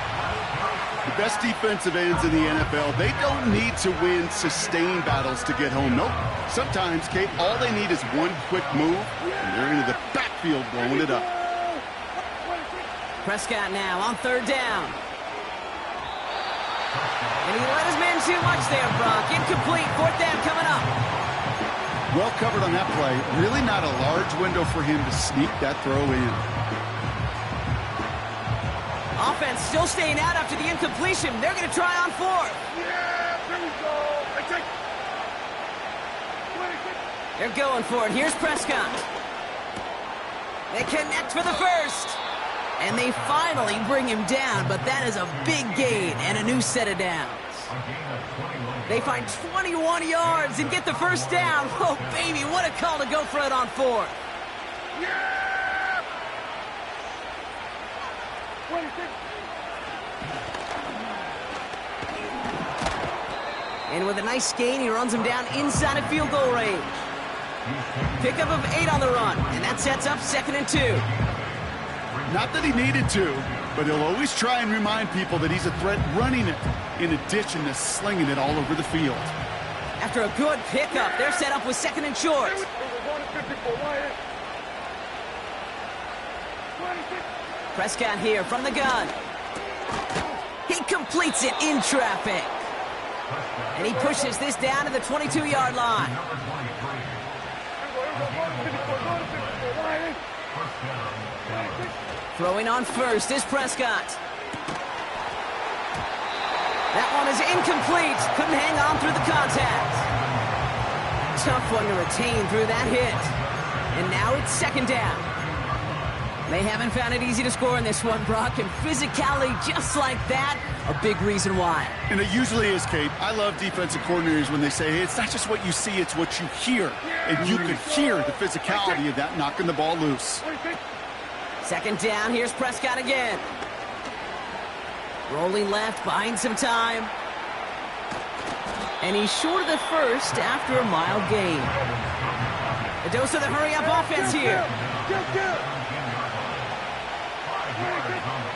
[SPEAKER 2] The best defensive ends in the NFL, they don't need to win sustained battles to get home. Nope. Sometimes, Kate, all they need is one quick move, and they're into the backfield blowing it up.
[SPEAKER 1] Prescott now on 3rd down. And he let his man too much there, Brock. Incomplete. 4th down coming up.
[SPEAKER 2] Well covered on that play. Really not a large window for him to sneak that throw in.
[SPEAKER 1] Offense still staying out after the incompletion. They're going to try on 4th.
[SPEAKER 3] Yeah! Here we go! That's it! 26!
[SPEAKER 1] They're going for it. Here's Prescott. They connect for the first. And they finally bring him down, but that is a big gain and a new set of downs. They find 21 yards and get the first down. Oh, baby, what a call to go for it on 4th.
[SPEAKER 3] Yeah! 26!
[SPEAKER 1] And with a nice gain, he runs him down inside of field goal range. Pickup of 8 on the run, and that sets up 2nd and 2.
[SPEAKER 2] Not that he needed to, but he'll always try and remind people that he's a threat running it in addition to slinging it all over the field.
[SPEAKER 1] After a good pickup, they're set up with 2nd and short. Prescott here from the gun. He completes it in traffic. And he pushes this down to the 22-yard line. Throwing on first is Prescott. That one is incomplete. Couldn't hang on through the contact. Tough one to retain through that hit. And now it's 2nd down. They haven't found it easy to score in this one, Brock, and physicality just like that, a big reason why. And
[SPEAKER 2] it usually is, Kate. I love defensive coordinators when they say, hey, it's not just what you see, it's what you hear. And you could hear the physicality of that knocking the ball loose.
[SPEAKER 1] 2nd down, here's Prescott again. Rolling left, buying some time. And he's short of the first after a mild gain. A dose of the hurry-up offense here.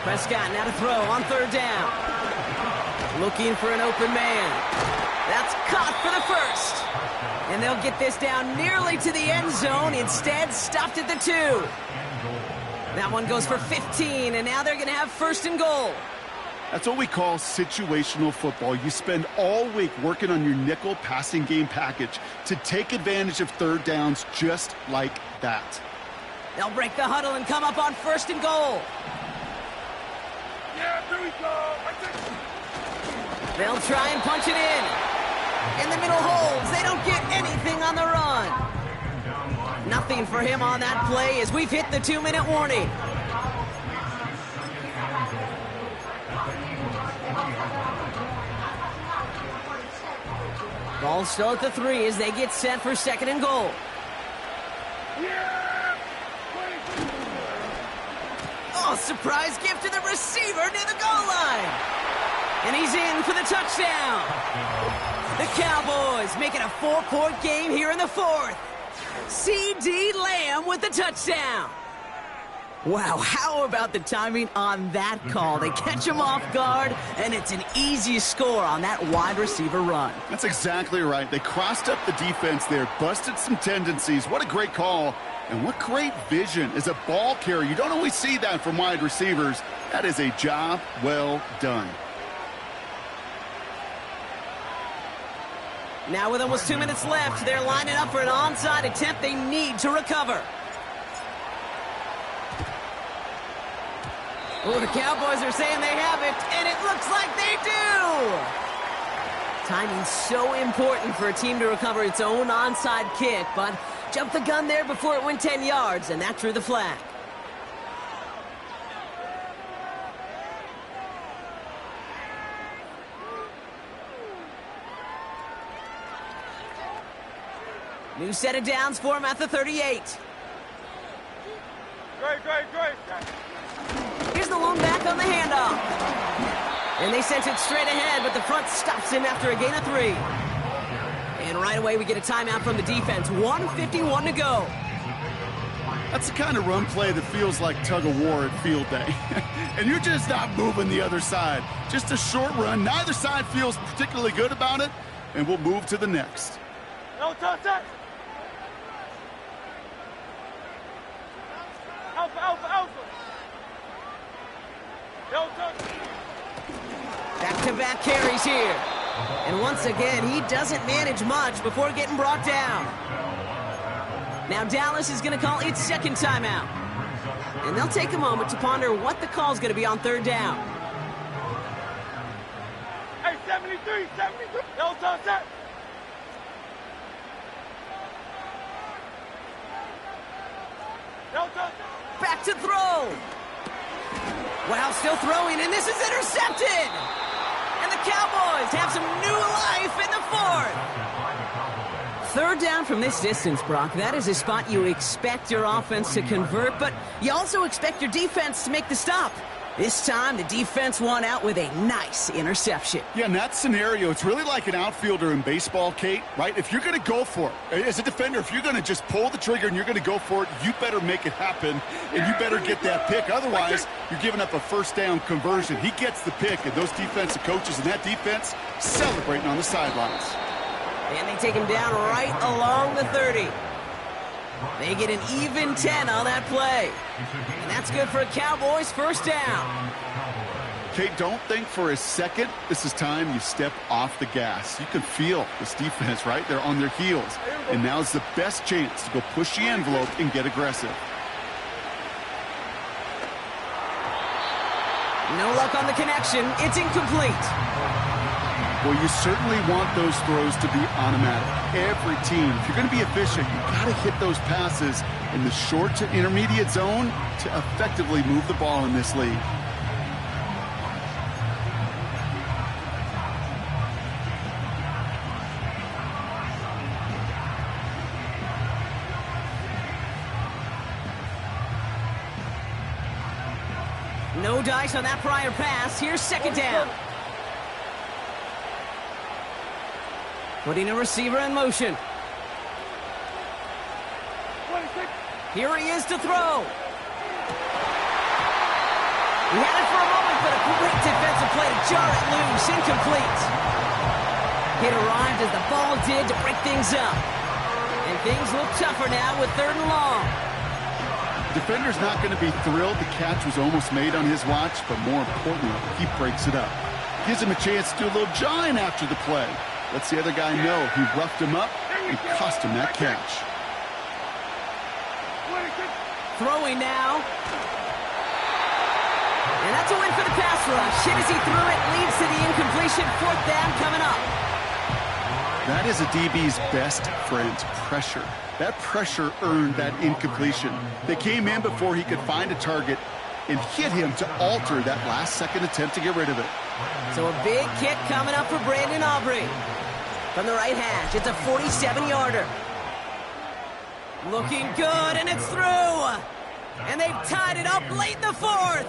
[SPEAKER 1] Prescott now to throw on 3rd down. Looking for an open man. That's caught for the first. And they'll get this down nearly to the end zone. Instead, stopped at the 2. That one goes for 15, and now they're going to have first and goal.
[SPEAKER 2] That's what we call situational football. You spend all week working on your nickel passing game package to take advantage of third downs just like that.
[SPEAKER 1] They'll break the huddle and come up on first and goal.
[SPEAKER 3] Yeah, there we go.
[SPEAKER 1] They'll try and punch it in. In the middle holds. They don't get anything on the run. Nothing for him on that play as we've hit the 2-minute warning. Ball still at the 3 as they get set for second and goal.
[SPEAKER 3] Yeah!
[SPEAKER 1] Oh, surprise gift to the receiver near the goal line. And he's in for the touchdown. The Cowboys make it a 4-point game here in the 4th. C.D. Lamb with the touchdown. Wow, how about the timing on that call? They catch him off guard, and it's an easy score on that wide receiver run.
[SPEAKER 2] That's exactly right. They crossed up the defense there, busted some tendencies. What a great call, and what great vision as a ball carrier. You don't always see that from wide receivers. That is a job well done.
[SPEAKER 1] Now with almost 2 minutes left, they're lining up for an onside attempt they need to recover. Oh, the Cowboys are saying they have it, and it looks like they do! Timing's so important for a team to recover its own onside kick, but jumped the gun there before it went 10 yards, and that drew the flag. New set of downs for him at the 38.
[SPEAKER 3] Great.
[SPEAKER 1] Here's the lone back on the handoff. And they sent it straight ahead, but the front stops him after a gain of 3. And right away we get a timeout from the defense. 1:51 to go.
[SPEAKER 2] That's the kind of run play that feels like tug-of-war at field day. And you're just not moving the other side. Just a short run. Neither side feels particularly good about it, and we'll move to the next.
[SPEAKER 3] No touch that. Alpha. No touch.
[SPEAKER 1] Back-to-back carries here. And once again, he doesn't manage much before getting brought down. Now Dallas is going to call its second timeout. And they'll take a moment to ponder what the call is going to be on third down.
[SPEAKER 3] Hey, 73. No touch that. No touch.
[SPEAKER 1] Back to throw. Wow, still throwing, and this is intercepted. And the Cowboys have some new life in the 4th. Third down from this distance, Brock. That is a spot you expect your offense to convert, but you also expect your defense to make the stop. This time, the defense won out with a nice interception.
[SPEAKER 2] Yeah, in that scenario, it's really like an outfielder in baseball, Kate, right? If you're going to go for it, as a defender, if you're going to just pull the trigger and you're going to go for it, you better make it happen, and you better get that pick. Otherwise, you're giving up a first down conversion. He gets the pick, and those defensive coaches and that defense celebrating on the sidelines.
[SPEAKER 1] And they take him down right along the 30. They get an even 10 on that play. And that's good for a Cowboys first down.
[SPEAKER 2] Kate, don't think for a second this is time you step off the gas. You can feel this defense, right? They're on their heels. And now's the best chance to go push the envelope and get aggressive.
[SPEAKER 1] No luck on the connection. It's incomplete.
[SPEAKER 2] Well, you certainly want those throws to be automatic. Every team, if you're going to be efficient, you've got to hit those passes in the short to intermediate zone to effectively move the ball in this league.
[SPEAKER 1] No dice on that prior pass. Here's second down. Putting a receiver in motion.
[SPEAKER 3] 26.
[SPEAKER 1] Here he is to throw. He had it for a moment, but a great defensive play to jar it loose. Incomplete. It arrived as the ball did to break things up. And things look tougher now with third and long.
[SPEAKER 2] defender's not going to be thrilled the catch was almost made on his watch, but more importantly, he breaks it up. Gives him a chance to do a little jawing after the play. Lets the other guy know he roughed him up and cost him that catch.
[SPEAKER 1] Throwing now. And that's a win for the pass rush. Hit as he threw it, leads to the incompletion. 4th down coming up.
[SPEAKER 2] That is a DB's best friend, pressure. That pressure earned that incompletion. They came in before he could find a target and hit him to alter that last-second attempt to get rid of it.
[SPEAKER 1] So a big kick coming up for Brandon Aubrey. From the right hash, it's a 47-yarder. Looking good, and it's through. And they've tied it up late in the 4th.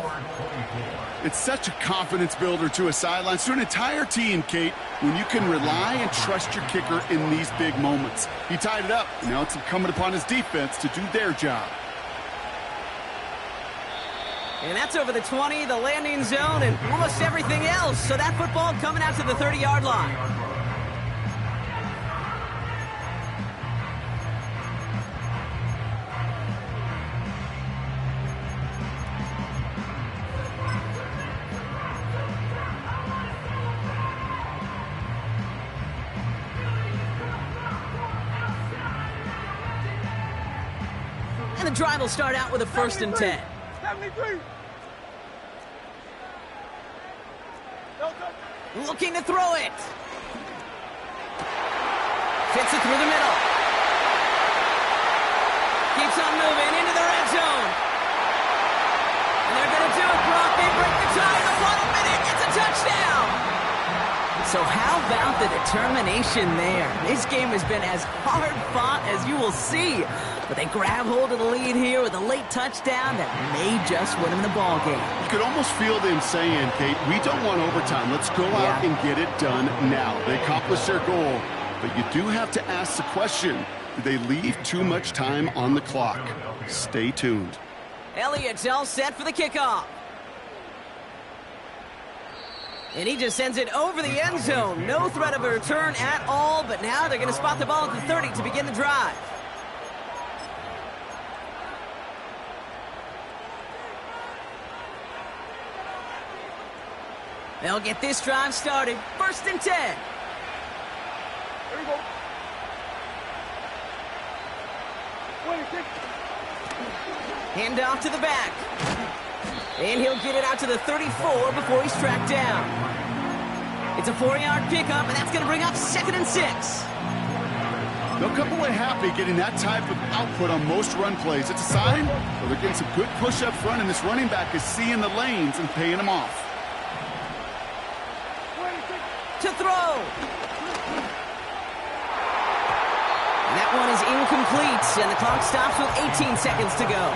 [SPEAKER 2] It's such a confidence builder to a sideline, to an entire team, Kate, when you can rely and trust your kicker in these big moments. He tied it up. Now it's incumbent upon his defense to do their job.
[SPEAKER 1] And that's over the 20, the landing zone, and almost everything else. So that football coming out to the 30-yard line. And the drive will start out with a 1st and 10.
[SPEAKER 3] 73.
[SPEAKER 1] Looking to throw it. Fits it through the middle. Keeps on moving into the red zone. And they're going to do it, Brock. They break the tie in the final minute. It's a touchdown. So how about the determination there? This game has been as hard fought as you will see. But they grab hold of the lead here with a late touchdown that may just win them the ball game.
[SPEAKER 2] You could almost feel them saying, Kate, we don't want overtime. Let's go out and get it done now. They accomplished their goal. But you do have to ask the question, did they leave too much time on the clock? Stay tuned.
[SPEAKER 1] Elliott's all set for the kickoff. And he just sends it over the end zone. No threat of a return at all, but now they're going to spot the ball at the 30 to begin the drive. They'll get this drive started. 1st and 10.
[SPEAKER 3] There we go. 26.
[SPEAKER 1] Hand off to the back. And he'll get it out to the 34 before he's tracked down. It's a 4-yard pickup, and that's going to bring up 2nd and 6.
[SPEAKER 2] They'll come away happy getting that type of output on most run plays. It's a sign that they're getting some good push up front, and this running back is seeing the lanes and paying them off.
[SPEAKER 1] To throw. And that one is incomplete, and the clock stops with 18 seconds to go.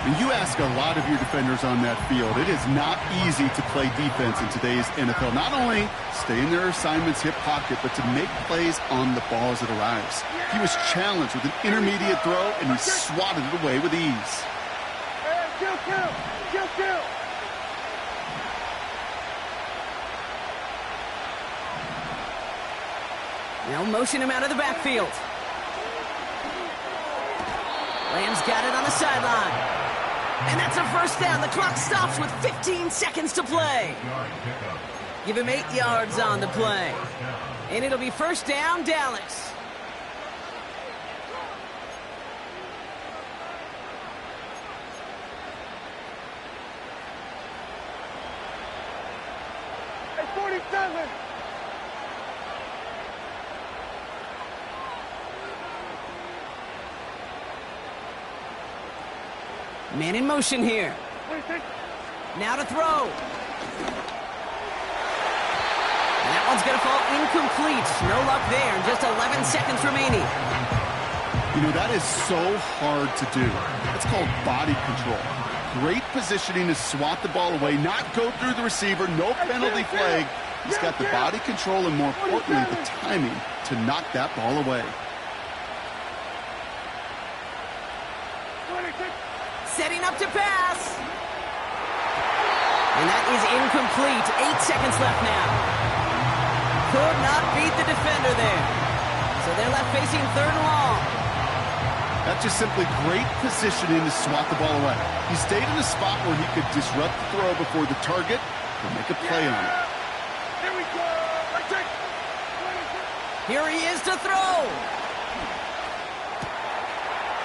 [SPEAKER 2] And you ask a lot of your defenders on that field. It is not easy to play defense in today's NFL. Not only stay in their assignment's hip pocket, but to make plays on the ball as it arrives. He was challenged with an intermediate throw, and he swatted it away with ease.
[SPEAKER 3] Kill, kill, kill, kill.
[SPEAKER 1] They'll motion him out of the backfield. Lamb's got it on the sideline. And that's a 1st down. The clock stops with 15 seconds to play. Give him 8 yards on the play. And it'll be 1st down, Dallas.
[SPEAKER 3] Hey, 47.
[SPEAKER 1] Man in motion here.
[SPEAKER 3] 26.
[SPEAKER 1] Now to throw. And that one's going to fall incomplete. No luck there. Just 11 seconds remaining.
[SPEAKER 2] You know, that is so hard to do. That's called body control. Great positioning to swat the ball away, not go through the receiver, no penalty flag. He's got the body control and, more importantly, the timing to knock that ball away.
[SPEAKER 3] 26.
[SPEAKER 1] Setting up to pass. And that is incomplete. 8 seconds left now. Could not beat the defender there. So they're left facing 3rd and long.
[SPEAKER 2] That's just simply great positioning to swat the ball away. He stayed in a spot where he could disrupt the throw before the target could make a play on it.
[SPEAKER 3] Here we go. Right check.
[SPEAKER 1] Here he is to throw.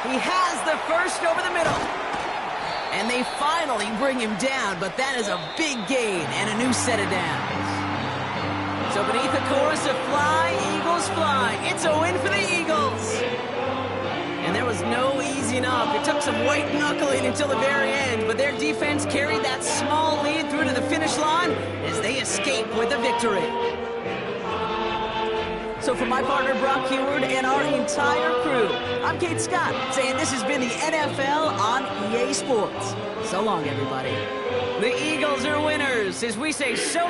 [SPEAKER 1] He has the first over the middle. And they finally bring him down, but that is a big gain and a new set of downs. So beneath the chorus of Fly, Eagles Fly, it's a win for the Eagles. And there was no easing up. It took some white knuckling until the very end, but their defense carried that small lead through to the finish line as they escape with a victory. So for my partner Brock Heward and our entire crew, I'm Kate Scott saying this has been the NFL on EA Sports. So long, everybody. The Eagles are winners as we say so long.